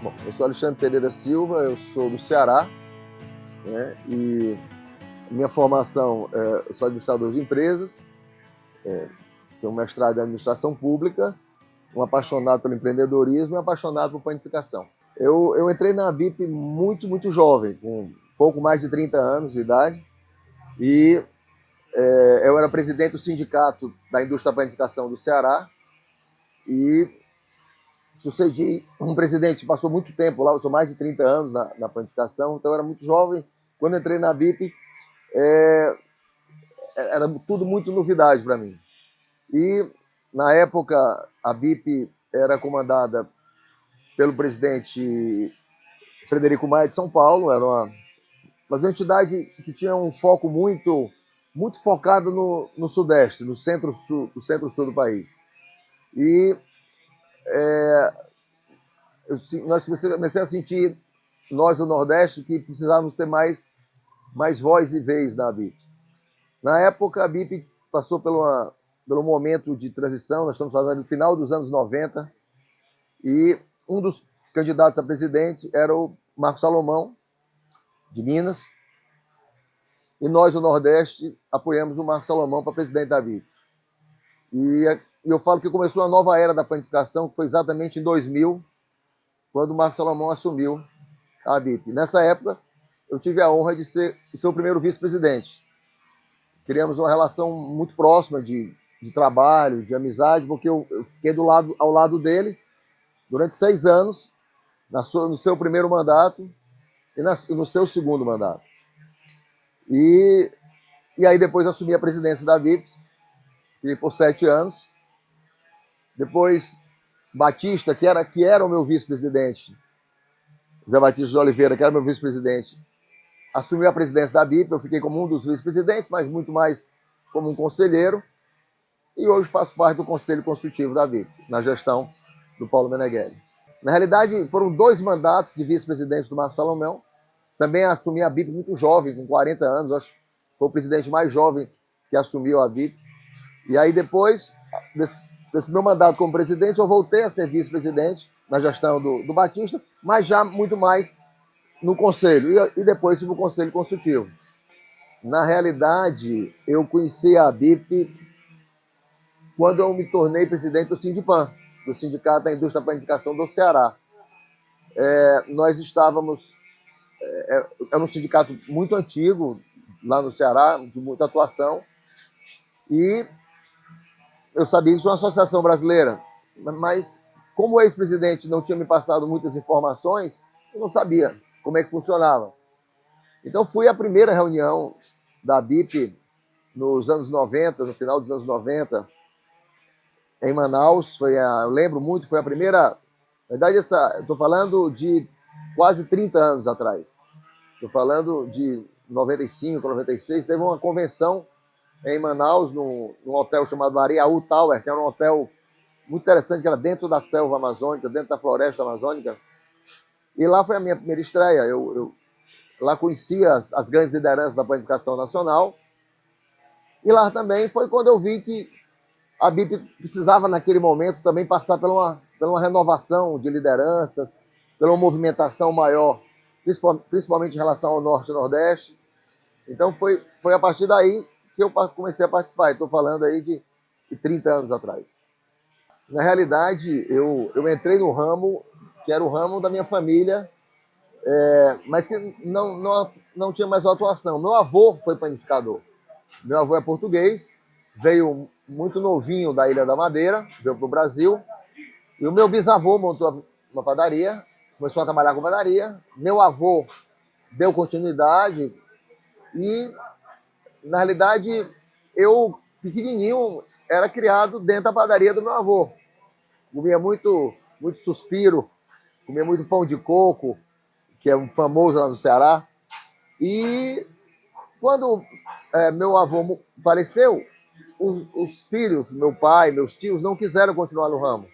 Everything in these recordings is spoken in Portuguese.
Bom, eu sou Alexandre Pereira Silva, eu sou do Ceará, né, e minha formação, eu sou administrador de empresas, tenho um mestrado em administração pública, um apaixonado pelo empreendedorismo e um apaixonado por panificação. Eu entrei na BIP muito jovem, com pouco mais de 30 anos de idade, e eu era presidente do sindicato da indústria da panificação do Ceará, e sucedi um presidente que passou muito tempo lá, eu sou mais de 30 anos na panificação, então eu era muito jovem. Quando entrei na BIP, era tudo muito novidade para mim. E, na época, a BIP era comandada pelo presidente Frederico Maia de São Paulo, era uma entidade que tinha um foco muito focado no Sudeste, no centro-sul do país. E nós comecei a sentir, nós do Nordeste, que precisávamos ter mais voz e vez na BIP. Na época, a BIP passou pelo momento de transição, nós estamos falando do final dos anos 90, e um dos candidatos a presidente era o Marcos Salomão, de Minas, e nós do Nordeste apoiamos o Marcos Salomão para presidente da BIP. E eu falo que começou a nova era da panificação, que foi exatamente em 2000, quando o Marcos Salomão assumiu a BIP. Nessa época, eu tive a honra de ser o seu primeiro vice-presidente. Criamos uma relação muito próxima de trabalho, de amizade, porque eu fiquei ao lado dele durante 6 anos, no seu primeiro mandato e no seu segundo mandato. E aí depois assumi a presidência da BIP, e por 7 anos. Depois, Batista, que era o meu vice-presidente, Zé Batista de Oliveira, que era meu vice-presidente, assumiu a presidência da BIP. Eu fiquei como um dos vice-presidentes, mas muito mais como um conselheiro. E hoje faço parte do Conselho Consultivo da BIP, na gestão do Paulo Meneghelli. Na realidade, foram 2 mandatos de vice-presidente do Marcos Salomão. Também assumi a BIP muito jovem, com 40 anos. Acho que foi o presidente mais jovem que assumiu a BIP. E aí, depois desse meu mandato como presidente, eu voltei a ser vice-presidente na gestão do Batista, mas já muito mais no Conselho, e depois no Conselho Consultivo. Na realidade, eu conheci a BIP quando eu me tornei presidente do Sindipan, do Sindicato da Indústria da Panificação do Ceará. Nós estávamos... Era um sindicato muito antigo, lá no Ceará, de muita atuação, e eu sabia que tinha uma associação brasileira, mas como o ex-presidente não tinha me passado muitas informações, eu não sabia como é que funcionava. Então fui à primeira reunião da BIP nos anos 90, no final dos anos 90, em Manaus. Eu lembro muito, foi a primeira... Na verdade, estou falando de quase 30 anos atrás. Estou falando de 95, 96, teve uma convenção em Manaus, num hotel chamado Areaú Tower, que era um hotel muito interessante, que era dentro da selva amazônica, dentro da floresta amazônica. E lá foi a minha primeira estreia. Eu lá conheci as grandes lideranças da panificação nacional. E lá também foi quando eu vi que a BIP precisava, naquele momento, também passar por uma renovação de lideranças, pela uma movimentação maior, principalmente em relação ao Norte e Nordeste. Então foi a partir daí que eu comecei a participar. Estou falando aí de 30 anos atrás. Na realidade, eu entrei no ramo que era o ramo da minha família, mas que não tinha mais atuação. Meu avô foi panificador. Meu avô é português, veio muito novinho da Ilha da Madeira, veio para o Brasil, e o meu bisavô montou uma padaria, começou a trabalhar com padaria. Meu avô deu continuidade e, na realidade, eu, pequenininho, era criado dentro da padaria do meu avô. Comia muito suspiro, comia muito pão de coco, que é um famoso lá no Ceará. E quando meu avô faleceu, os filhos, meu pai, meus tios, não quiseram continuar no ramo.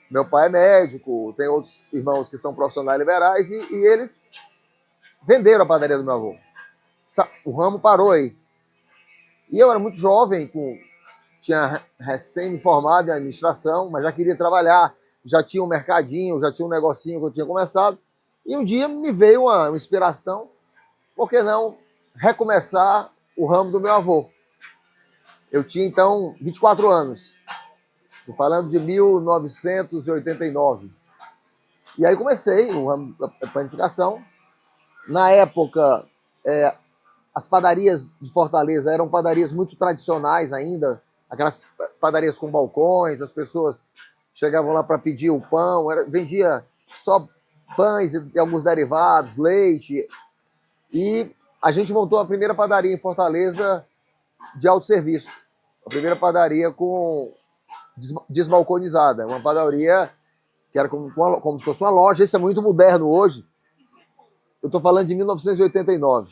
Meu pai é médico, tem outros irmãos que são profissionais liberais, e eles venderam a padaria do meu avô. O ramo parou aí. E eu era muito jovem, tinha recém me formado em administração, mas já queria trabalhar, já tinha um mercadinho, já tinha um negocinho que eu tinha começado. E um dia me veio uma inspiração, por que não recomeçar o ramo do meu avô? Eu tinha, então, 24 anos. Estou falando de 1989. E aí comecei o ramo da panificação. Na época, as padarias de Fortaleza eram padarias muito tradicionais ainda, aquelas padarias com balcões, as pessoas chegavam lá para pedir o pão, vendia só pães e alguns derivados, leite. E a gente montou a primeira padaria em Fortaleza de autosserviço. A primeira padaria com desbalconizada. Uma padaria que era como se fosse uma loja. Isso é muito moderno hoje. Eu estou falando de 1989.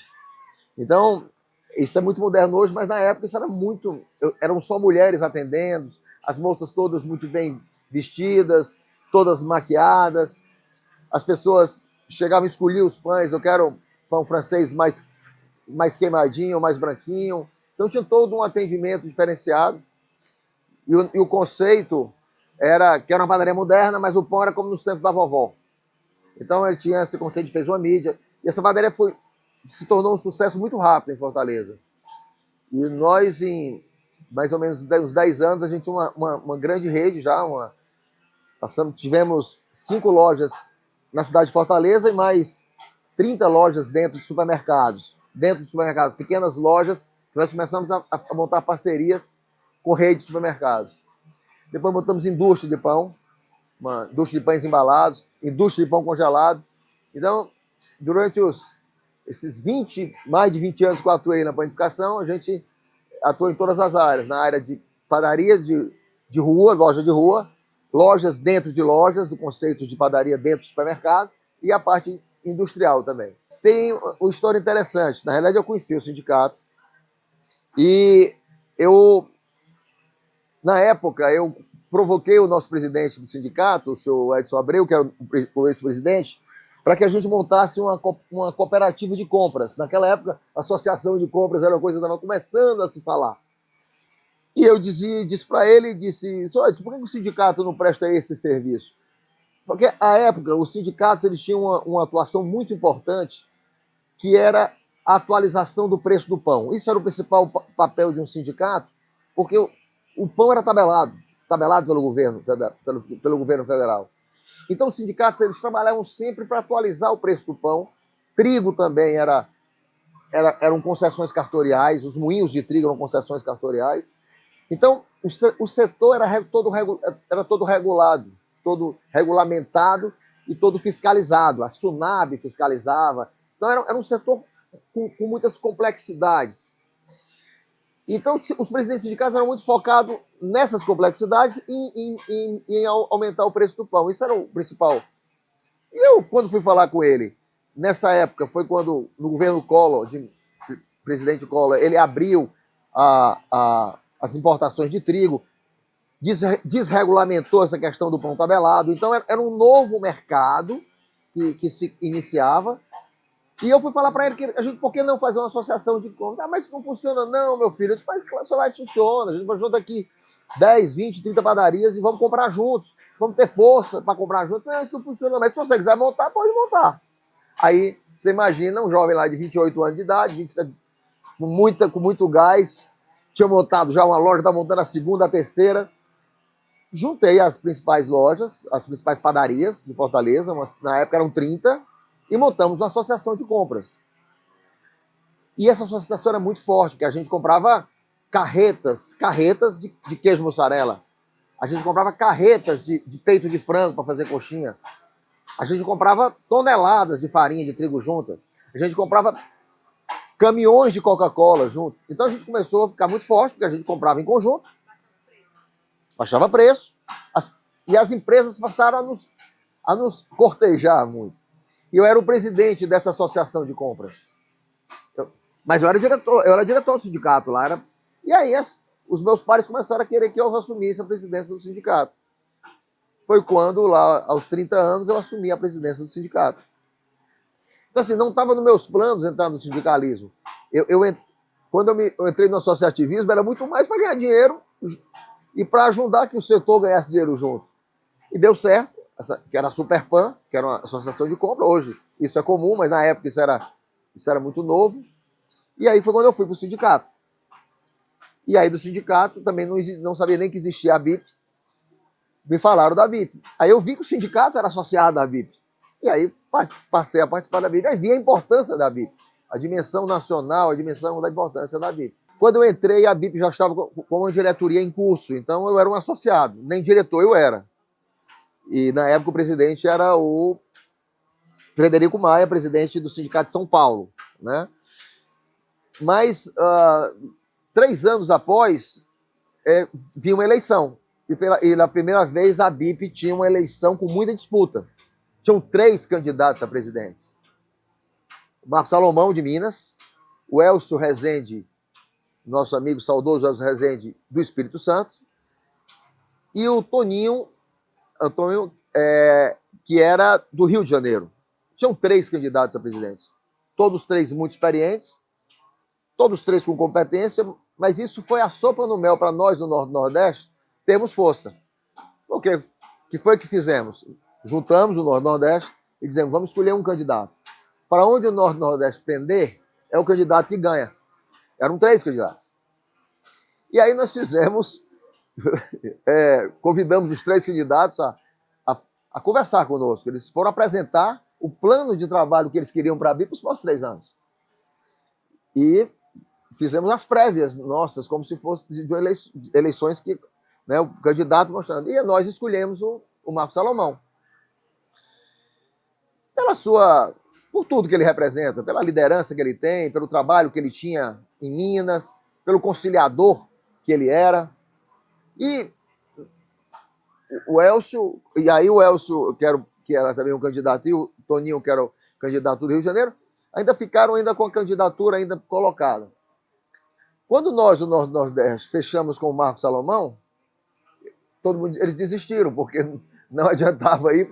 Então, isso é muito moderno hoje, mas na época isso era muito... Eram só mulheres atendendo, as moças todas muito bem vestidas, todas maquiadas. As pessoas chegavam e escolhiam os pães. Eu quero pão francês mais queimadinho, mais branquinho. Então tinha todo um atendimento diferenciado. E o conceito era que era uma padaria moderna, mas o pão era como nos tempos da vovó. Então ele tinha esse conceito, fez uma mídia. E essa padaria se tornou um sucesso muito rápido em Fortaleza. E nós, em mais ou menos uns 10 anos, a gente tinha uma grande rede já. Tivemos 5 lojas na cidade de Fortaleza e mais 30 lojas dentro de supermercados. Dentro de supermercados, pequenas lojas, nós começamos a montar parcerias com rede de supermercados. Depois montamos indústria de pão, uma indústria de pães embalados, indústria de pão congelado. Então, durante esses mais de 20 anos que eu atuei na panificação, a gente atuou em todas as áreas, na área de padaria de rua, loja de rua, lojas dentro de lojas, o conceito de padaria dentro do supermercado, e a parte industrial também. Tem uma história interessante. Na realidade, eu conheci o sindicato e na época, eu provoquei o nosso presidente do sindicato, o senhor Edson Abreu, que era o ex-presidente, para que a gente montasse uma cooperativa de compras. Naquela época, a associação de compras era uma coisa que estava começando a se falar. E eu disse para ele, senhor Edson, por que o sindicato não presta esse serviço? Porque, à época, os sindicatos eles tinham uma atuação muito importante, que era a atualização do preço do pão. Isso era o principal papel de um sindicato, porque o pão era tabelado pelo governo federal. Então, os sindicatos eles trabalhavam sempre para atualizar o preço do pão. Trigo também eram concessões cartoriais, os moinhos de trigo eram concessões cartoriais. Então, o setor era todo regulado, todo regulamentado e todo fiscalizado. A SUNAB fiscalizava. Então, era um setor com muitas complexidades. Então, os presidentes sindicais eram muito focados nessas complexidades e em aumentar o preço do pão. Isso era o principal. E eu, quando fui falar com ele, nessa época, foi quando, no governo Collor, presidente Collor, ele abriu as importações de trigo, desregulamentou essa questão do pão tabelado. Então, era um novo mercado que se iniciava. E eu fui falar para ele que a gente, por que não fazer uma associação de compras? Ah, mas isso não funciona não, meu filho. Eu disse, mas só vai funciona. A gente vai juntar aqui 10, 20, 30 padarias e vamos comprar juntos. Vamos ter força para comprar juntos. Não, isso não funciona. Mas se você quiser montar, pode montar. Aí, você imagina, um jovem lá de 28 anos de idade, 27, com muito gás, tinha montado já uma loja, estava montando a segunda, a terceira. Juntei as principais lojas, as principais padarias de Fortaleza, na época eram 30, e montamos uma associação de compras. E essa associação era muito forte, porque a gente comprava carretas de queijo mussarela. A gente comprava carretas de peito de frango para fazer coxinha. A gente comprava toneladas de farinha de trigo junta. A gente comprava caminhões de Coca-Cola junto. Então a gente começou a ficar muito forte, porque a gente comprava em conjunto, baixava preço, e as empresas passaram a nos cortejar muito. E eu era o presidente dessa associação de compras. Mas eu era diretor do sindicato lá. E aí os meus pares começaram a querer que eu assumisse a presidência do sindicato. Foi quando, lá aos 30 anos, eu assumi a presidência do sindicato. Então, assim, não estava nos meus planos entrar no sindicalismo. Quando eu entrei no associativismo, era muito mais para ganhar dinheiro e para ajudar que o setor ganhasse dinheiro junto. E deu certo, que era a Superpan, que era uma associação de compra. Hoje isso é comum, mas na época isso era muito novo. E aí foi quando eu fui para o sindicato. E aí do sindicato também não sabia nem que existia a BIP. Me falaram da BIP. Aí eu vi que o sindicato era associado à BIP. E aí passei a participar da BIP. Aí vi a importância da BIP. A dimensão nacional, a dimensão da importância da BIP. Quando eu entrei, a BIP já estava com uma diretoria em curso. Então eu era um associado. Nem diretor eu era. E na época o presidente era o Frederico Maia, presidente do Sindicato de São Paulo, né? Mas 3 anos após, vinha uma eleição. E pela primeira vez a BIP tinha uma eleição com muita disputa. Tinham 3 candidatos a presidente. O Marcos Salomão, de Minas, o Elcio Rezende, nosso amigo saudoso Elcio Rezende, do Espírito Santo, e o Toninho, que era do Rio de Janeiro. Tinham 3 candidatos a presidente. Todos 3 muito experientes, todos 3 com competência, mas isso foi a sopa no mel para nós do Nordeste termos força. O que foi que fizemos? Juntamos o Nordeste e dizemos, vamos escolher um candidato. Para onde o Nordeste pender, é o candidato que ganha. Eram 3 candidatos. E aí nós fizemos, convidamos os 3 candidatos a conversar conosco. Eles foram apresentar o plano de trabalho que eles queriam para a BIP para os próximos 3 anos. E fizemos as prévias nossas, como se fosse de eleições que, né, o candidato mostrando. E nós escolhemos o Marcos Salomão. Por tudo que ele representa, pela liderança que ele tem, pelo trabalho que ele tinha em Minas, pelo conciliador que ele era. E o Elcio, que era também um candidato, e o Toninho, que era o candidato do Rio de Janeiro, ainda ficaram com a candidatura ainda colocada. Quando nós, o Nordeste, fechamos com o Marcos Salomão, eles desistiram, porque não adiantava ir.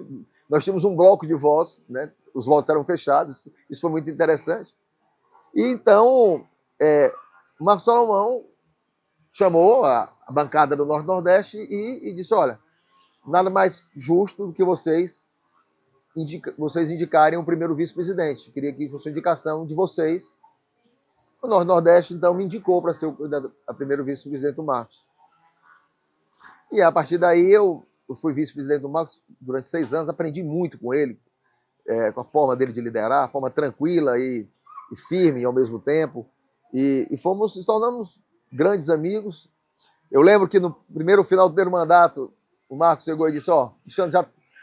Nós tínhamos um bloco de votos, né? Os votos eram fechados, isso foi muito interessante. E então, o Marcos Salomão chamou a bancada do Nordeste e disse, olha, nada mais justo do que vocês indicarem o primeiro vice-presidente. Eu queria que fosse a indicação de vocês. O Nordeste, então, me indicou para ser o primeiro vice-presidente do Marcos. E a partir daí eu fui vice-presidente do Marcos durante 6 anos, aprendi muito com ele, com a forma dele de liderar, a forma tranquila e firme ao mesmo tempo. E nos tornamos grandes amigos. Eu lembro que no final do primeiro mandato, o Marcos chegou e disse, Cristiano,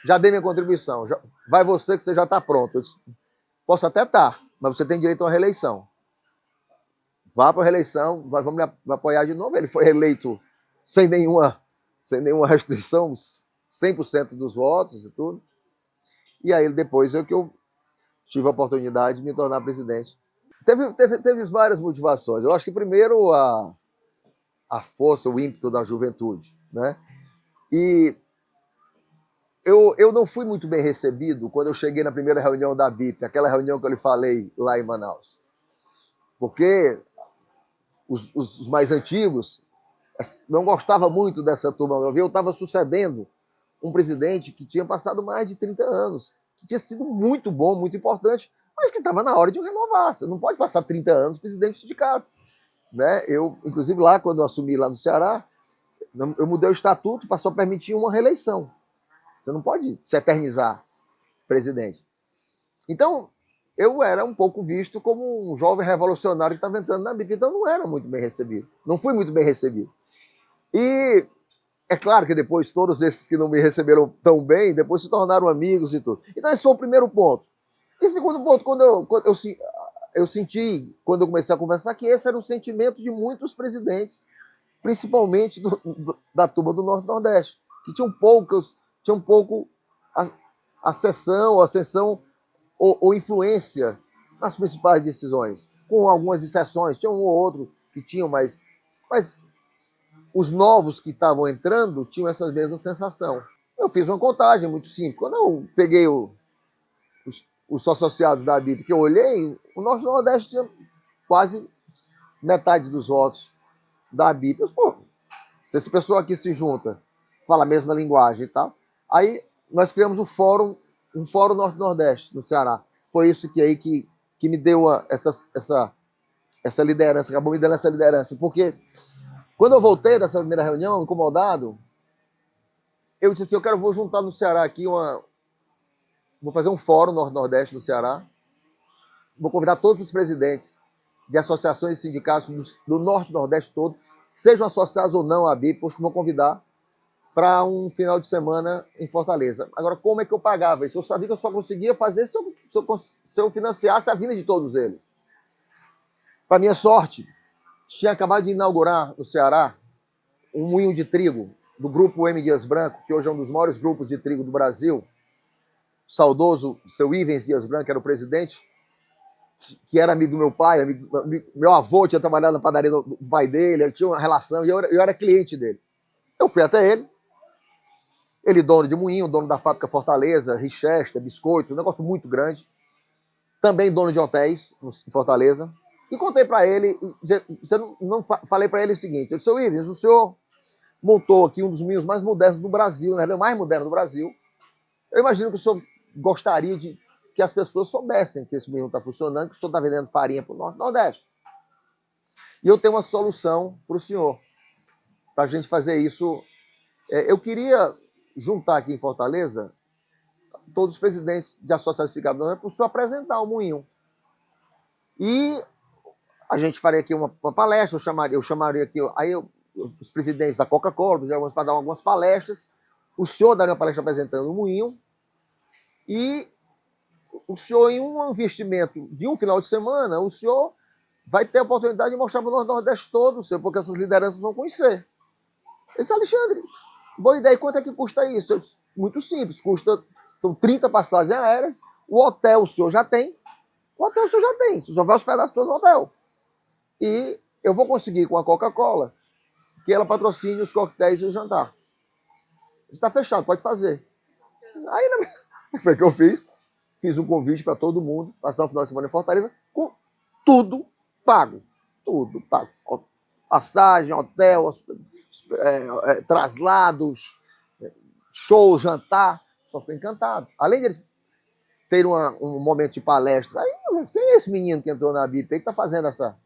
já dei minha contribuição, vai você que você já está pronto. Eu disse, posso até estar, mas você tem direito a uma reeleição. Vá para a reeleição, nós vamos lhe apoiar de novo. Ele foi eleito sem nenhuma restrição, 100% dos votos e tudo. E aí depois que eu tive a oportunidade de me tornar presidente. Teve várias motivações. Eu acho que primeiro a força, o ímpeto da juventude, né? E eu não fui muito bem recebido quando eu cheguei na primeira reunião da BIP, aquela reunião que eu lhe falei lá em Manaus. Porque os mais antigos não gostavam muito dessa turma. Eu estava sucedendo um presidente que tinha passado mais de 30 anos, que tinha sido muito bom, muito importante, mas que estava na hora de renovar. Você não pode passar 30 anos presidente do sindicato. Né? Eu, inclusive, lá, quando eu assumi lá no Ceará, eu mudei o estatuto para só permitir uma reeleição. Você não pode se eternizar presidente. Então, eu era um pouco visto como um jovem revolucionário que estava entrando na BIP, então não era muito bem recebido. Não fui muito bem recebido. E é claro que depois todos esses que não me receberam tão bem, depois se tornaram amigos e tudo. Então esse foi o primeiro ponto. E segundo ponto, quando eu senti, quando eu comecei a conversar, que esse era um sentimento de muitos presidentes, principalmente da turma do Norte-Nordeste, que tinham pouco ascensão ou influência nas principais decisões, com algumas exceções. Tinha um ou outro que tinham, mas os novos que estavam entrando tinham essa mesma sensação. Eu fiz uma contagem muito simples. Quando eu peguei os associados da BIP, que eu olhei, o Nordeste tinha quase metade dos votos da BIP. Se essa pessoa aqui se junta, fala a mesma linguagem e tal, Aí nós criamos um fórum Norte-Nordeste no Ceará. Foi isso que me deu essa liderança, acabou me dando essa liderança. Porque quando eu voltei dessa primeira reunião, incomodado, eu disse assim, vou juntar no Ceará aqui vou fazer um fórum Norte-Nordeste no Ceará, vou convidar todos os presidentes de associações e sindicatos do Norte e Nordeste todo, sejam associados ou não à BIP, vou convidar para um final de semana em Fortaleza. Agora, como é que eu pagava isso? Eu sabia que eu só conseguia fazer se eu financiasse a vinda de todos eles. Para minha sorte, tinha acabado de inaugurar no Ceará um moinho de trigo do grupo M. Dias Branco, que hoje é um dos maiores grupos de trigo do Brasil. O saudoso seu Ivens Dias Branco era o presidente, que era amigo do meu pai, meu avô tinha trabalhado na padaria do pai dele, ele tinha uma relação, e eu era cliente dele. Eu fui até ele dono de moinho, dono da fábrica Fortaleza, Richester, biscoitos, um negócio muito grande, também dono de hotéis em Fortaleza, e contei para ele, falei para ele o seguinte, eu disse, seu Ivens, o senhor montou aqui um dos moinhos mais modernos do Brasil, na verdade, o mais moderno do Brasil, eu imagino que o senhor gostaria de que as pessoas soubessem que esse moinho está funcionando, que o senhor está vendendo farinha para o Norte e Nordeste. E eu tenho uma solução para o senhor, para a gente fazer isso. Eu queria juntar aqui em Fortaleza todos os presidentes de associações para o senhor apresentar o moinho. E a gente faria aqui uma palestra, eu chamaria aqui os presidentes da Coca-Cola para dar algumas palestras, o senhor daria uma palestra apresentando o moinho, e o senhor, em um investimento de um final de semana, o senhor vai ter a oportunidade de mostrar para o Nordeste todo, porque essas lideranças vão conhecer. Esse Alexandre, boa ideia, quanto é que custa isso? Muito simples, são 30 passagens aéreas, o hotel o senhor já tem, você só vai hospedar as pessoas no hotel. E eu vou conseguir com a Coca-Cola que ela patrocine os coquetéis e o jantar. Está fechado, pode fazer. Aí, foi o que eu fiz. Fiz um convite para todo mundo, passar um final de semana em Fortaleza, com tudo pago. Tudo pago. Passagem, hotel, traslados, show, jantar. Só estou encantado. Além de eles terem um momento de palestra, aí, quem é esse menino que entrou na BIP? O que está fazendo essa?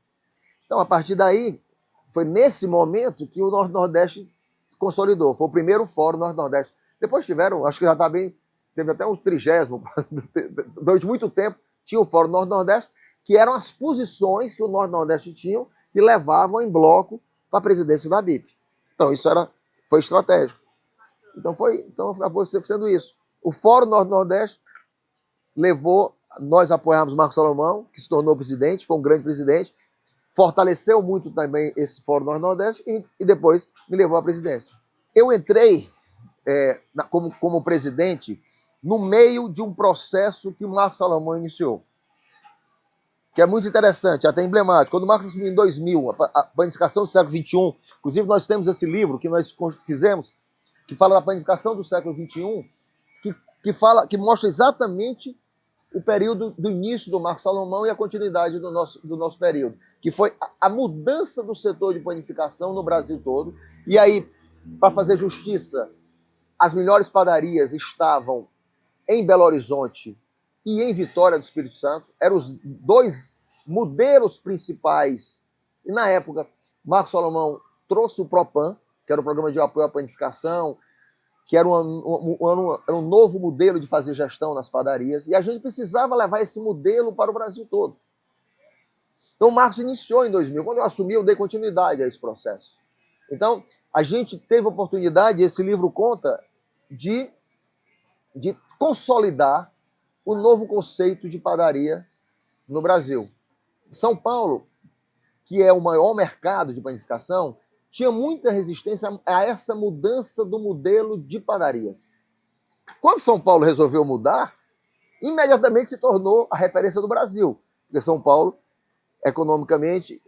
Então, a partir daí, foi nesse momento que o Norte-Nordeste consolidou. Foi o primeiro fórum Norte-Nordeste. Depois tiveram, acho que já está bem, teve até um 30º, durante muito tempo, tinha o fórum Norte-Nordeste, que eram as posições que o Norte-Nordeste tinha, que levavam em bloco para a presidência da BIP. Então, isso foi estratégico. Então, acabou sendo isso. O fórum Norte-Nordeste nós apoiamos Marcos Salomão, que se tornou presidente, foi um grande presidente, fortaleceu muito também esse Fórum Norte-Nordeste e depois me levou à presidência. Eu entrei como presidente no meio de um processo que o Marcos Salomão iniciou, que é muito interessante, até emblemático. Quando o Marcos assumiu em 2000, a planificação do século XXI, inclusive nós temos esse livro que nós fizemos, que fala da planificação do século XXI, que mostra exatamente o período do início do Marcos Salomão e a continuidade do nosso período, que foi a mudança do setor de panificação no Brasil todo. E aí, para fazer justiça, as melhores padarias estavam em Belo Horizonte e em Vitória do Espírito Santo. Eram os dois modelos principais. E na época, Marcos Salomão trouxe o PROPAN, que era o Programa de Apoio à Panificação, que era um novo modelo de fazer gestão nas padarias, e a gente precisava levar esse modelo para o Brasil todo. Então, o Marcos iniciou em 2000. Quando eu assumi, eu dei continuidade a esse processo. Então, a gente teve a oportunidade, esse livro conta, de consolidar o novo conceito de padaria no Brasil. São Paulo, que é o maior mercado de panificação, tinha muita resistência a essa mudança do modelo de padarias. Quando São Paulo resolveu mudar, imediatamente se tornou a referência do Brasil, porque São Paulo, economicamente,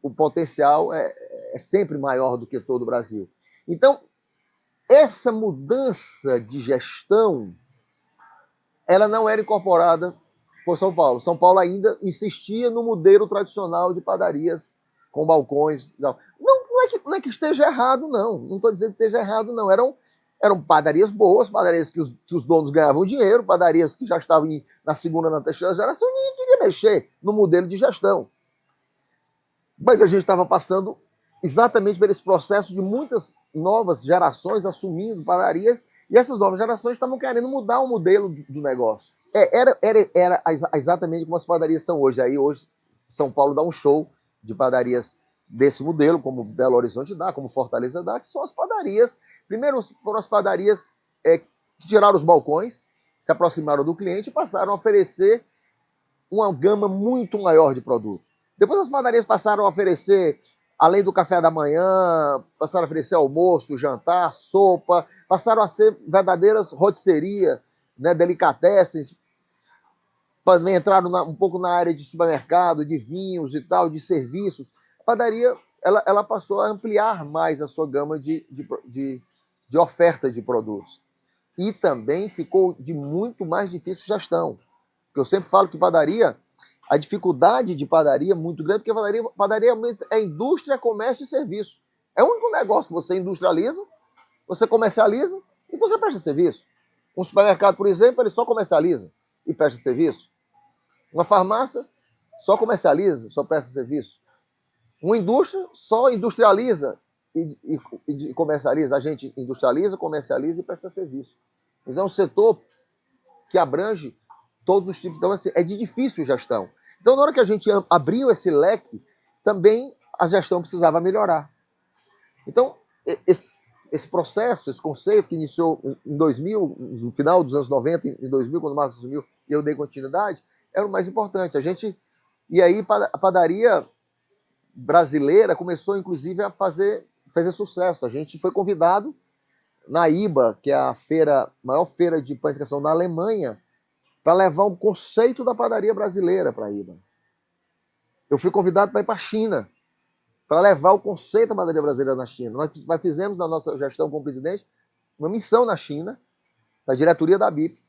o potencial é sempre maior do que todo o Brasil. Então, essa mudança de gestão, ela não era incorporada por São Paulo. São Paulo ainda insistia no modelo tradicional de padarias com balcões. Não é que esteja errado, não. Não estou dizendo que esteja errado, não. Eram padarias boas, padarias que os donos ganhavam dinheiro, padarias que já estavam na segunda, na terceira geração, ninguém queria mexer no modelo de gestão. Mas a gente estava passando exatamente por esse processo de muitas novas gerações assumindo padarias, e essas novas gerações estavam querendo mudar o modelo do negócio. Era exatamente como as padarias são hoje. Aí hoje São Paulo dá um show de padarias desse modelo, como Belo Horizonte dá, como Fortaleza dá, que são as padarias. Primeiro foram as padarias que tiraram os balcões, se aproximaram do cliente e passaram a oferecer uma gama muito maior de produtos. Depois as padarias passaram a oferecer, além do café da manhã, passaram a oferecer almoço, jantar, sopa, passaram a ser verdadeiras rotisseria, né, delicatessens, também entraram um pouco na área de supermercado, de vinhos e tal, de serviços. A padaria ela passou a ampliar mais a sua gama de oferta de produtos. E também ficou de muito mais difícil gestão. Porque eu sempre falo que padaria, a dificuldade de padaria é muito grande, porque padaria é indústria, comércio e serviço. É o único negócio que você industrializa, você comercializa e você presta serviço. Um supermercado, por exemplo, ele só comercializa e presta serviço. Uma farmácia só comercializa, só presta serviço. Uma indústria só industrializa e comercializa. A gente industrializa, comercializa e presta serviço. Então, é um setor que abrange todos os tipos. Então, assim, é de difícil gestão. Então, na hora que a gente abriu esse leque, também a gestão precisava melhorar. Então, esse processo, esse conceito que iniciou em 2000, no final dos anos 90, em 2000, quando o Marcos assumiu e eu dei continuidade, era o mais importante. E aí a padaria brasileira começou, inclusive, a fazer sucesso. A gente foi convidado na IBA, que é a maior feira de panificação da Alemanha, para levar o conceito da padaria brasileira para a IBA. Eu fui convidado para ir para a China, para levar o conceito da padaria brasileira na China. Nós fizemos, na nossa gestão como presidente, uma missão na China, na diretoria da BIP,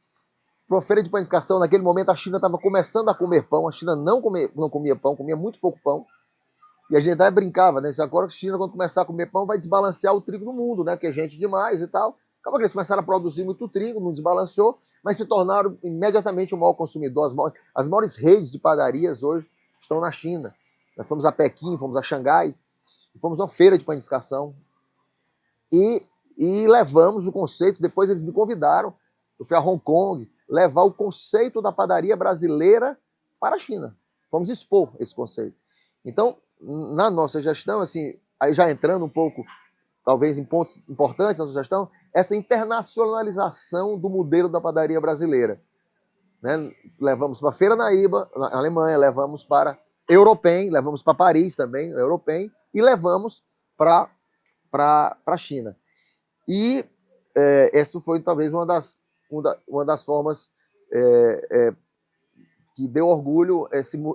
para uma feira de panificação. Naquele momento, a China estava começando a comer pão. A China não comia pão, comia muito pouco pão. E a gente até brincava, né? Agora a China, quando começar a comer pão, vai desbalancear o trigo no mundo, né? Porque é gente demais e tal. Acabou que eles começaram a produzir muito trigo, não desbalanceou, mas se tornaram imediatamente o maior consumidor. As maiores redes de padarias hoje estão na China. Nós fomos a Pequim, fomos a Xangai, fomos a uma feira de panificação e levamos o conceito. Depois eles me convidaram, eu fui a Hong Kong, levar o conceito da padaria brasileira para a China. Vamos expor esse conceito. Então, na nossa gestão, assim, aí já entrando um pouco, talvez em pontos importantes da nossa gestão, essa internacionalização do modelo da padaria brasileira. Né? Levamos para a Feira na IBA, na Alemanha, levamos para Europein, levamos para Paris também, Europein, e levamos para a China. E essa foi talvez uma das formas que deu orgulho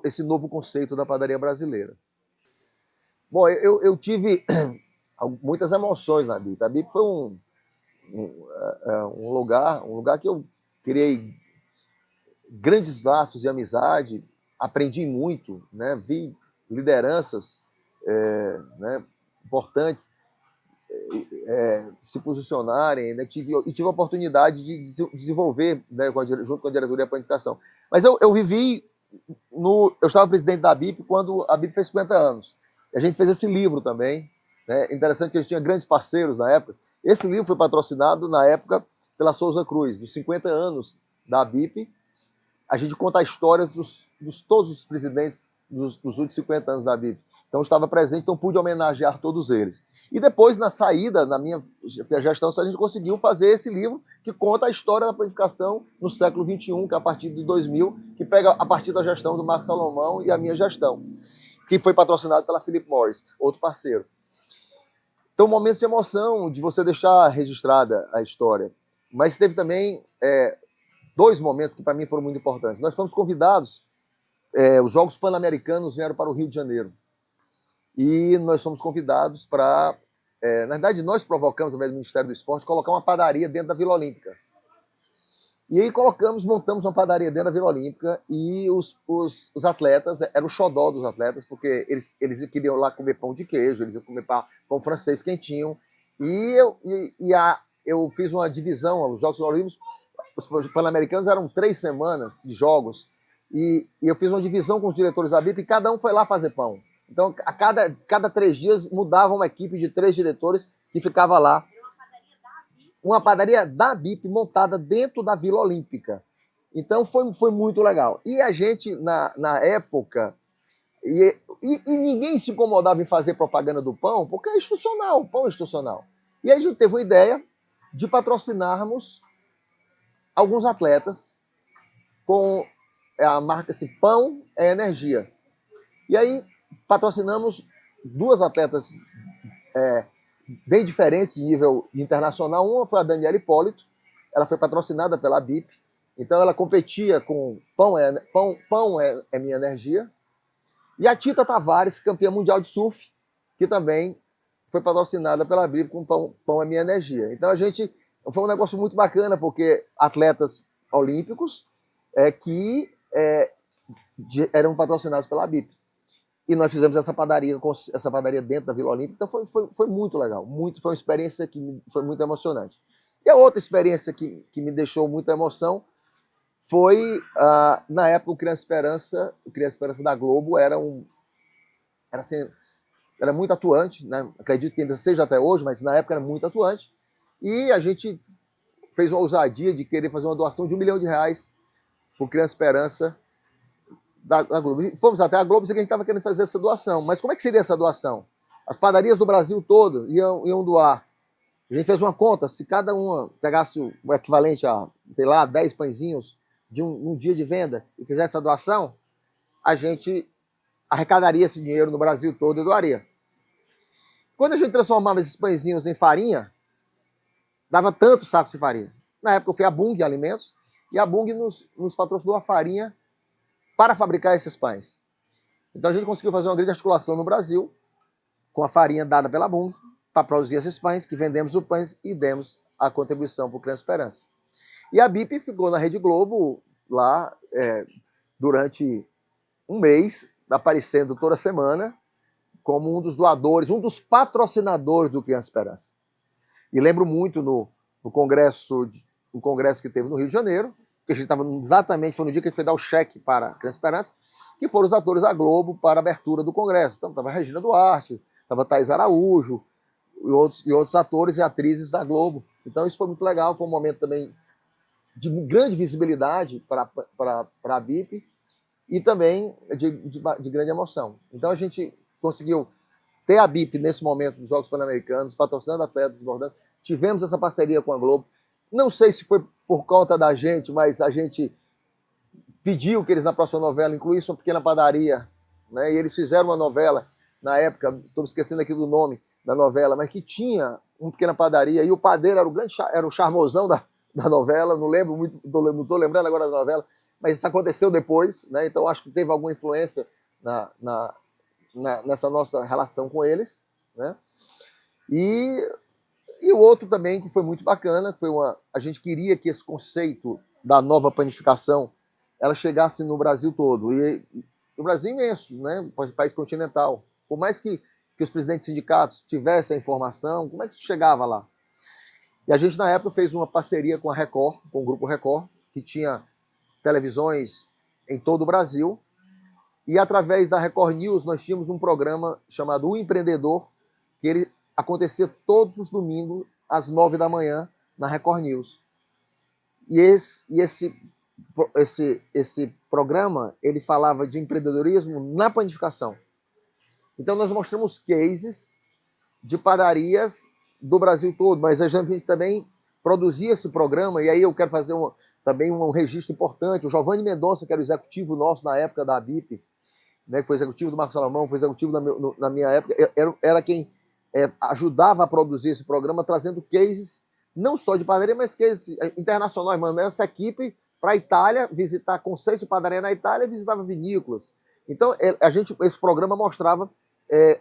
esse novo conceito da padaria brasileira. Bom, eu tive muitas emoções na BIP. A BIP foi um lugar que eu criei grandes laços de amizade, aprendi muito, né? Vi lideranças né, importantes se posicionarem, né? Tive a oportunidade de desenvolver, né, junto com a diretoria da planificação. Mas eu vivi eu estava presidente da BIP quando a BIP fez 50 anos. E a gente fez esse livro também. Né? Interessante que a gente tinha grandes parceiros na época. Esse livro foi patrocinado na época pela Souza Cruz, dos 50 anos da BIP. A gente conta a história dos todos os presidentes dos últimos 50 anos da BIP. Então, eu estava presente, então pude homenagear todos eles. E depois, na saída, na minha gestão, a gente conseguiu fazer esse livro que conta a história da planificação no século XXI, que é a partir de 2000, que pega a partir da gestão do Marcos Salomão e a minha gestão, que foi patrocinado pela Philip Morris, outro parceiro. Então, momentos de emoção, de você deixar registrada a história. Mas teve também dois momentos que para mim foram muito importantes. Nós fomos convidados, os Jogos Pan-Americanos vieram para o Rio de Janeiro. E nós fomos convidados para... na verdade, nós provocamos, através do Ministério do Esporte, colocar uma padaria dentro da Vila Olímpica. E aí montamos uma padaria dentro da Vila Olímpica e os atletas, era o xodó dos atletas, porque eles queriam lá comer pão de queijo, eles iam comer pão francês quentinho. E eu fiz uma divisão, os Jogos Olímpicos, os Pan-Americanos eram 3 semanas de jogos, e eu fiz uma divisão com os diretores da BIP e cada um foi lá fazer pão. Então, a cada 3 dias mudava uma equipe de 3 diretores que ficava lá. Uma padaria da BIP montada dentro da Vila Olímpica. Então, foi muito legal. E a gente, na época, e ninguém se incomodava em fazer propaganda do pão, porque é institucional, o pão é institucional. E aí a gente teve uma ideia de patrocinarmos alguns atletas com a marca assim, Pão é Energia. E aí patrocinamos 2 atletas bem diferentes de nível internacional. Uma foi a Daniela Hipólito, ela foi patrocinada pela BIP, então ela competia com Pão é Minha Energia. E a Tita Tavares, campeã mundial de surf, que também foi patrocinada pela BIP com Pão é Minha Energia. Então a gente, foi um negócio muito bacana, porque atletas olímpicos que eram patrocinados pela BIP. E nós fizemos essa padaria dentro da Vila Olímpica, então foi muito legal. Foi uma experiência que foi muito emocionante. E a outra experiência que me deixou muita emoção foi, na época, o Criança Esperança da Globo era muito atuante, né? Acredito que ainda seja até hoje, mas na época era muito atuante. E a gente fez uma ousadia de querer fazer uma doação de R$1 milhão para o Criança Esperança da Globo. E fomos até a Globo e a gente estava querendo fazer essa doação. Mas como é que seria essa doação? As padarias do Brasil todo iam doar. A gente fez uma conta, se cada uma pegasse o equivalente a, sei lá, 10 pãezinhos de um dia de venda e fizesse a doação, a gente arrecadaria esse dinheiro no Brasil todo e doaria. Quando a gente transformava esses pãezinhos em farinha, dava tantos sacos de farinha. Na época eu fui a Bung Alimentos, e a Bung nos patrocinou a farinha para fabricar esses pães. Então a gente conseguiu fazer uma grande articulação no Brasil, com a farinha dada pela Bung, para produzir esses pães, que vendemos os pães e demos a contribuição para o Criança Esperança. E a BIP ficou na Rede Globo lá durante um mês, aparecendo toda semana, como um dos doadores, um dos patrocinadores do Criança Esperança. E lembro muito no congresso que teve no Rio de Janeiro, que a gente estava exatamente, foi no dia que a gente foi dar o cheque para a Criança Esperança, que foram os atores da Globo para a abertura do congresso. Então estava a Regina Duarte, estava a Thaís Araújo, e outros atores e atrizes da Globo. Então isso foi muito legal, foi um momento também de grande visibilidade para a BIP e também de grande emoção. Então a gente conseguiu ter a BIP nesse momento dos Jogos Pan-Americanos, patrocinando atletas, bordando. Tivemos essa parceria com a Globo. Não sei se foi por conta da gente, mas a gente pediu que eles na próxima novela incluíssem uma pequena padaria, né? E eles fizeram uma novela, na época, estou me esquecendo aqui do nome da novela, mas que tinha uma pequena padaria, e o padeiro era o charmosão da novela, não lembro muito, não estou lembrando agora da novela, mas isso aconteceu depois, né? Então acho que teve alguma influência nessa nossa relação com eles, né? E o outro também que foi muito bacana, a gente queria que esse conceito da nova panificação ela chegasse no Brasil todo. E o Brasil é imenso, né? País continental. Por mais que os presidentes de sindicatos tivessem a informação, como é que isso chegava lá? E a gente, na época, fez uma parceria com a Record, com o Grupo Record, que tinha televisões em todo o Brasil. E através da Record News, nós tínhamos um programa chamado O Empreendedor, que ele acontecia todos os domingos, às 9 da manhã, na Record News. E esse programa, ele falava de empreendedorismo na panificação. Então, nós mostramos cases de padarias do Brasil todo, mas a gente também produzia esse programa, e aí eu quero fazer também um registro importante. O Giovanni Mendonça, que era o executivo nosso na época da BIP, né, que foi executivo do Marco Salomão, foi executivo na minha época, era quem ajudava a produzir esse programa, trazendo cases, não só de padaria, mas cases internacionais, mandando essa equipe para a Itália, visitar conceitos de padaria na Itália, visitava vinícolas. Então, esse programa mostrava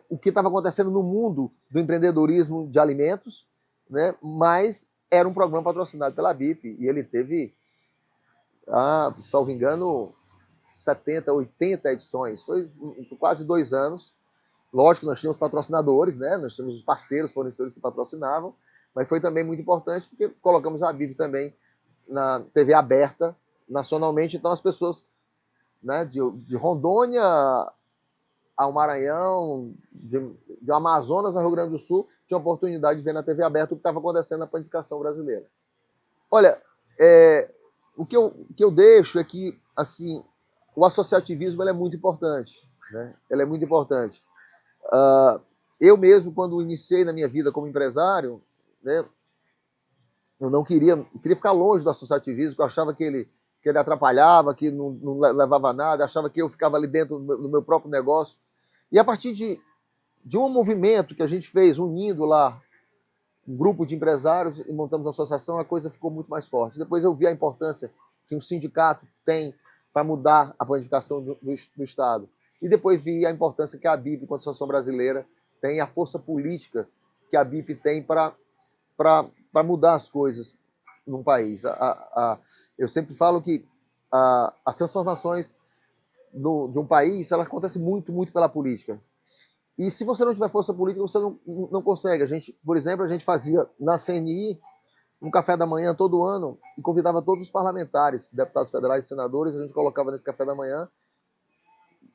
o que estava acontecendo no mundo do empreendedorismo de alimentos, né? Mas era um programa patrocinado pela BIP, e ele teve, salvo engano, 70, 80 edições. Foi quase 2 anos. Lógico que nós tínhamos patrocinadores, né? Nós tínhamos parceiros, fornecedores que patrocinavam, mas foi também muito importante porque colocamos a Bip também na TV aberta nacionalmente, então as pessoas, né, de Rondônia ao Maranhão, de Amazonas ao Rio Grande do Sul, tinham a oportunidade de ver na TV aberta o que estava acontecendo na panificação brasileira. Olha, o que eu deixo é que, assim, o associativismo ele é muito importante, né? Ele é muito importante. Eu mesmo, quando iniciei na minha vida como empresário, né, eu não queria ficar longe do associativismo, porque eu achava que ele atrapalhava, que não levava a nada, achava que eu ficava ali dentro do meu próprio negócio. E a partir de um movimento que a gente fez, unindo lá um grupo de empresários e montamos uma associação, a coisa ficou muito mais forte. Depois eu vi a importância que um sindicato tem para mudar a planificação do Estado. E depois vi a importância que a BIP, enquanto Associação Brasileira, tem, a força política que a BIP tem para mudar as coisas num país. Eu sempre falo que as transformações de um país, elas acontecem muito, muito pela política. E se você não tiver força política, você não consegue. Por exemplo, a gente fazia na CNI um café da manhã todo ano e convidava todos os parlamentares, deputados federais e senadores, a gente colocava nesse café da manhã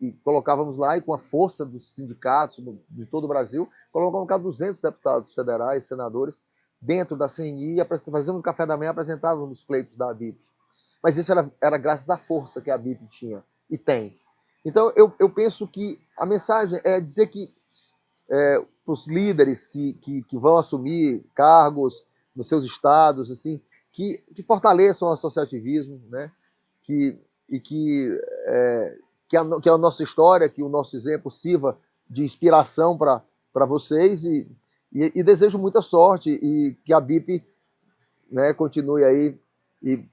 e colocávamos lá, e com a força dos sindicatos de todo o Brasil, colocávamos 200 deputados federais, senadores, dentro da CNI, fazíamos um café da manhã e apresentávamos os pleitos da BIP. Mas isso era graças à força que a BIP tinha e tem. Então, eu penso que a mensagem é dizer que para os líderes que vão assumir cargos nos seus estados, assim, que fortaleçam o associativismo, né? Que a nossa história, que o nosso exemplo sirva de inspiração para vocês e desejo muita sorte e que a BIP, né, continue aí e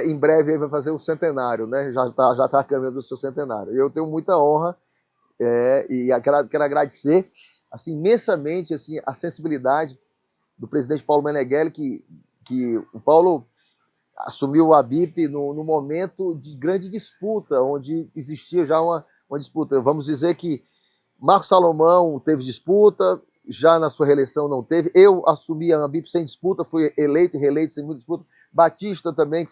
em breve vai fazer o centenário, né? Já tá caminhando do seu centenário. Eu tenho muita honra e quero agradecer assim, imensamente assim, a sensibilidade do presidente Paulo Meneghelli, que o Paulo assumiu a BIP no momento de grande disputa, onde existia já uma disputa. Vamos dizer que Marcos Salomão teve disputa, já na sua reeleição não teve. Eu assumi a BIP sem disputa, fui eleito e reeleito sem muita disputa. Batista também,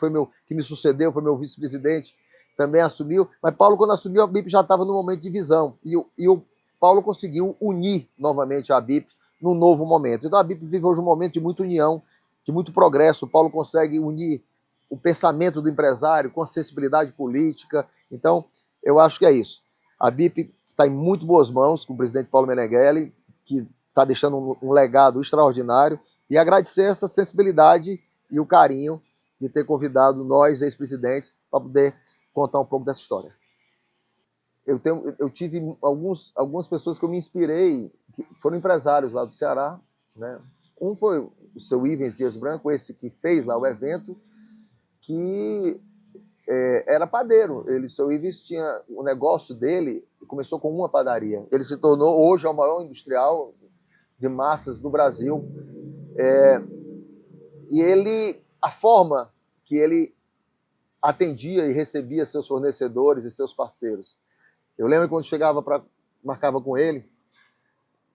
que me sucedeu, foi meu vice-presidente, também assumiu. Mas Paulo, quando assumiu, a BIP já estava no momento de divisão. E o Paulo conseguiu unir novamente a BIP num novo momento. Então a BIP vive hoje um momento de muita união, de muito progresso. O Paulo consegue unir o pensamento do empresário com a sensibilidade política. Então, eu acho que é isso. A BIP está em muito boas mãos com o presidente Paulo Meneghelli, que está deixando um legado extraordinário, e agradecer essa sensibilidade e o carinho de ter convidado nós, ex-presidentes, para poder contar um pouco dessa história. Eu tive algumas pessoas que eu me inspirei, que foram empresários lá do Ceará, né? Um foi o seu Ivens Dias Branco, esse que fez lá o evento, que era padeiro. O seu Ivens tinha o negócio dele, começou com uma padaria. Ele se tornou hoje o maior industrial de massas do Brasil. E a forma que ele atendia e recebia seus fornecedores e seus parceiros. Eu lembro quando marcava com ele,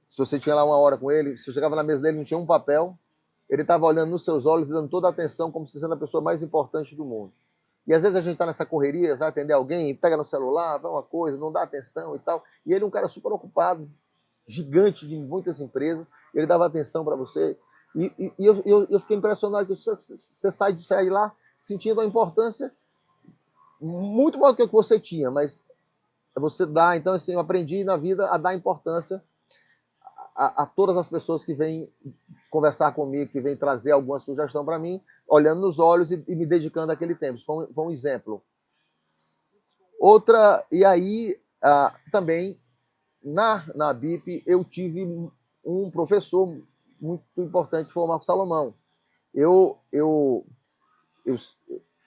se você tinha lá uma hora com ele, se eu chegava na mesa dele, não tinha um papel, ele estava olhando nos seus olhos e dando toda a atenção como se sendo a pessoa mais importante do mundo. E às vezes a gente está nessa correria, vai atender alguém, pega no celular, vai uma coisa, não dá atenção e tal. E ele é um cara super ocupado, gigante de muitas empresas, ele dava atenção para você. E eu fiquei impressionado que você sai de lá sentindo a importância muito maior do que o que você tinha, mas você dá. Então, assim, eu aprendi na vida a dar importância a todas as pessoas que vêm conversar comigo, que vêm trazer alguma sugestão para mim, olhando nos olhos e me dedicando àquele tempo. Isso foi um exemplo. Outra, e aí, também, na BIP, eu tive um professor muito importante, que foi o Marcos Salomão.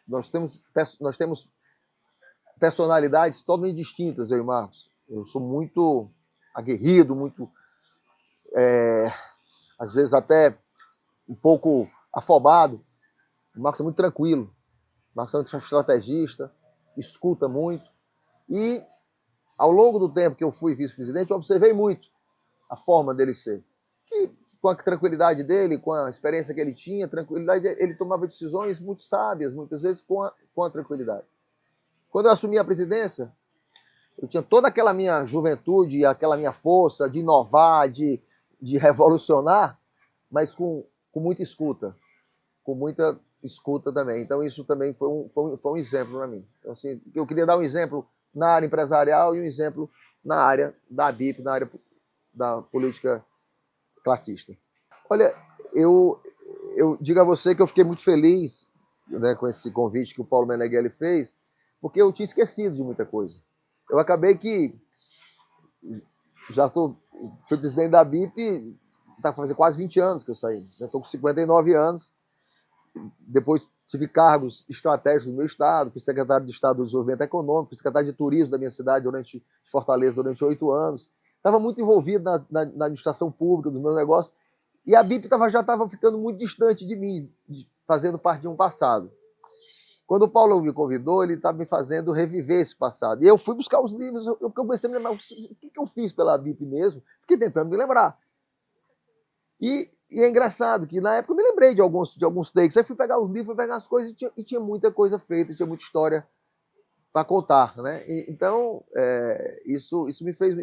Nós temos personalidades totalmente distintas, eu e Marcos. Eu sou muito aguerrido, muito, às vezes até um pouco afobado. O Marcos é muito tranquilo. O Marcos é muito estrategista, escuta muito. E, ao longo do tempo que eu fui vice-presidente, eu observei muito a forma dele ser. Que com a tranquilidade dele, com a experiência que ele tinha, tranquilidade, ele tomava decisões muito sábias, muitas vezes com a tranquilidade. Quando eu assumi a presidência, eu tinha toda aquela minha juventude, aquela minha força de inovar, de revolucionar, mas com muita escuta, com muita escuta também. Então isso também foi um exemplo para mim. Então, assim, eu queria dar um exemplo na área empresarial e um exemplo na área da BIP, na área da política classista. Olha, eu digo a você que eu fiquei muito feliz, né, com esse convite que o Paulo Meneghelli fez, porque eu tinha esquecido de muita coisa. Eu acabei que fui presidente da BIP, está fazendo quase 20 anos que eu saí. Já estou com 59 anos. Depois tive cargos estratégicos no meu estado, fui secretário de Estado do Desenvolvimento Econômico, fui secretário de Turismo da minha cidade Fortaleza durante 8 anos. Estava muito envolvido na administração pública dos meus negócios. E a BIP já estava ficando muito distante de mim, fazendo parte de um passado. Quando o Paulo me convidou, ele estava me fazendo reviver esse passado. E eu fui buscar os livros, eu comecei a me lembrar o que eu fiz pela BIP mesmo, fiquei tentando me lembrar. E é engraçado que na época eu me lembrei de alguns takes, aí fui pegar os livros, fui pegar as coisas e tinha muita coisa feita, tinha muita história para contar, né? Então, isso me fez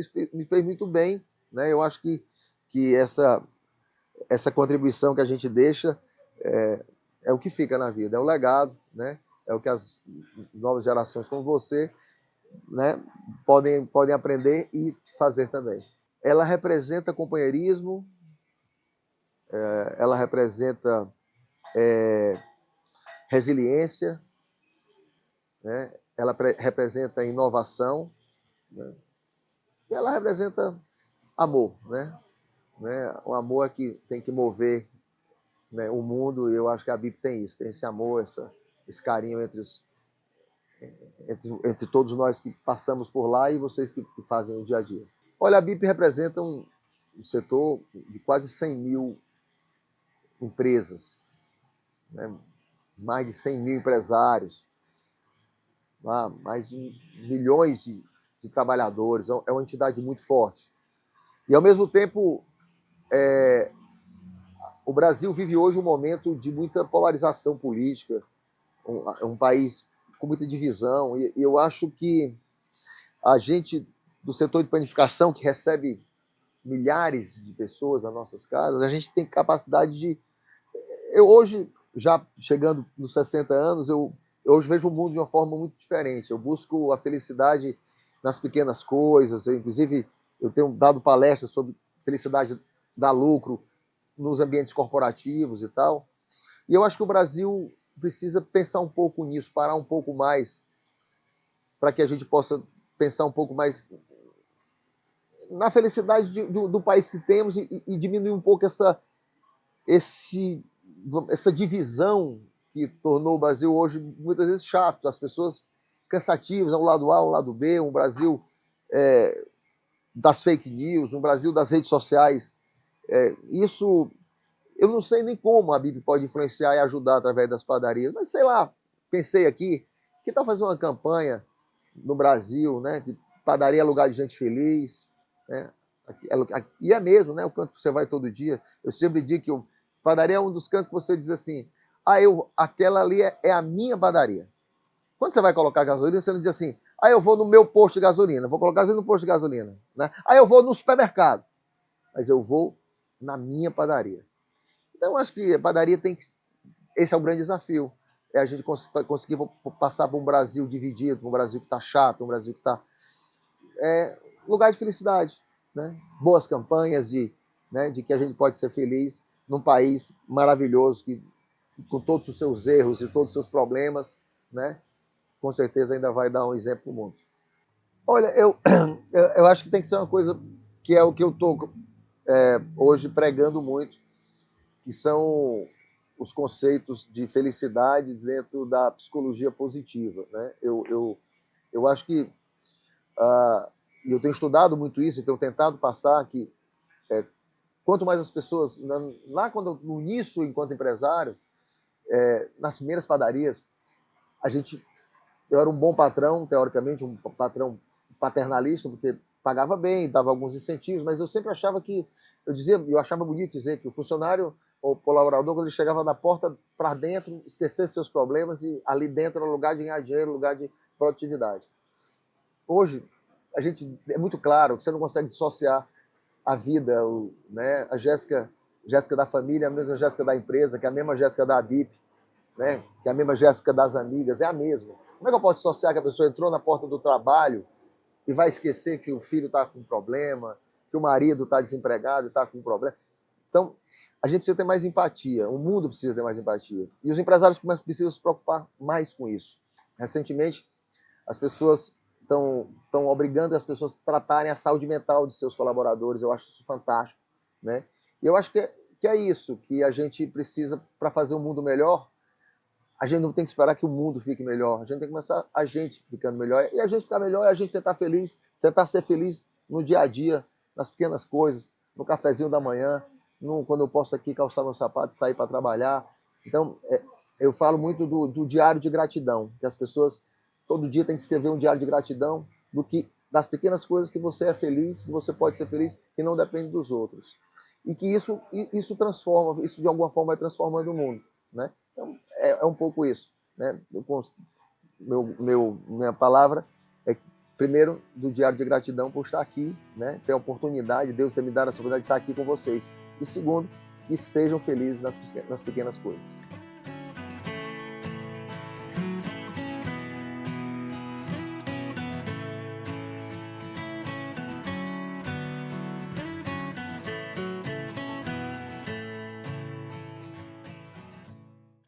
muito bem, né? Eu acho que essa contribuição que a gente deixa é o que fica na vida, é o legado, né? É o que as novas gerações como você, né, podem aprender e fazer também. Ela representa companheirismo, ela representa resiliência, né? Ela representa inovação, né? E ela representa amor, né? O amor é que tem que mover, né, o mundo, e eu acho que a BIP tem isso, tem esse amor, esse carinho entre todos nós que passamos por lá e vocês que fazem o dia a dia. Olha, a BIP representa um setor de quase 100 mil empresas, né? Mais de 100 mil empresários, mais de milhões de trabalhadores, é uma entidade muito forte. E, ao mesmo tempo, o Brasil vive hoje um momento de muita polarização política, um país com muita divisão, e eu acho que a gente do setor de planificação, que recebe milhares de pessoas nas nossas casas, a gente tem capacidade de... Eu hoje, já chegando nos 60 anos, eu hoje vejo o mundo de uma forma muito diferente. Eu busco a felicidade nas pequenas coisas. Inclusive, eu tenho dado palestras sobre felicidade dar lucro nos ambientes corporativos e tal. E eu acho que o Brasil precisa pensar um pouco nisso, parar um pouco mais, para que a gente possa pensar um pouco mais na felicidade do país que temos e diminuir um pouco essa divisão que tornou o Brasil hoje muitas vezes chato, as pessoas cansativas, um lado A, um lado B, um Brasil das fake news, um Brasil das redes sociais. Isso, eu não sei nem como a BIP pode influenciar e ajudar através das padarias, mas sei lá, pensei aqui, que tal fazer uma campanha no Brasil, né, de padaria é lugar de gente feliz, né? E é mesmo, né? O canto que você vai todo dia. Eu sempre digo que padaria é um dos cantos que você diz assim: aquela ali é a minha padaria. Quando você vai colocar gasolina, você não diz assim: eu vou no meu posto de gasolina, vou colocar gasolina no posto de gasolina, né? Eu vou no supermercado, mas eu vou na minha padaria. Então, acho que a padaria tem que... Esse é o grande desafio. É a gente conseguir passar por um Brasil dividido, por um Brasil que está chato, um Brasil que está... lugar de felicidade, né? Boas campanhas né, de que a gente pode ser feliz num país maravilhoso, que com todos os seus erros e todos os seus problemas, né, com certeza ainda vai dar um exemplo para o mundo. Olha, eu acho que tem que ser uma coisa que é o que eu estou hoje pregando muito, que são os conceitos de felicidade dentro da psicologia positiva, né? Eu acho que e eu tenho estudado muito isso e tenho tentado passar que quanto mais as pessoas, no início, enquanto empresário, nas primeiras padarias, eu era um bom patrão, teoricamente, um patrão paternalista, porque pagava bem, dava alguns incentivos, mas eu sempre achava que, eu achava bonito dizer que o funcionário ou colaborador, quando ele chegava da porta para dentro, esquecesse seus problemas e ali dentro era lugar de ganhar dinheiro, lugar de produtividade. Hoje, a gente é muito claro que você não consegue dissociar a vida, né? A Jéssica da família, a mesma Jéssica da empresa, que é a mesma Jéssica da BIP, né? Que é a mesma Jéssica das amigas, é a mesma. Como é que eu posso dissociar que a pessoa entrou na porta do trabalho e vai esquecer que o filho está com problema, que o marido está desempregado e está com problema? Então, a gente precisa ter mais empatia, o mundo precisa ter mais empatia. E os empresários precisam se preocupar mais com isso. Recentemente, as pessoas estão obrigando as pessoas a tratarem a saúde mental de seus colaboradores. Eu acho isso fantástico, né? E eu acho que é isso que a gente precisa para fazer um mundo melhor. A gente não tem que esperar que o mundo fique melhor. A gente tem que começar a gente ficando melhor. E a gente ficar melhor é a gente tentar tentar ser feliz no dia a dia, nas pequenas coisas, no cafezinho da manhã, quando eu posso aqui calçar meu sapato e sair para trabalhar. Então, eu falo muito do diário de gratidão, que as pessoas todo dia têm que escrever um diário de gratidão das pequenas coisas que você é feliz, que você pode ser feliz, que não depende dos outros. E que isso transforma, isso de alguma forma vai transformando o mundo, né? Então, é um pouco isso, né? Minha palavra é, primeiro, do diário de gratidão por estar aqui, né? Ter a oportunidade, Deus ter me dado a oportunidade de estar aqui com vocês. E segundo, que sejam felizes nas pequenas coisas.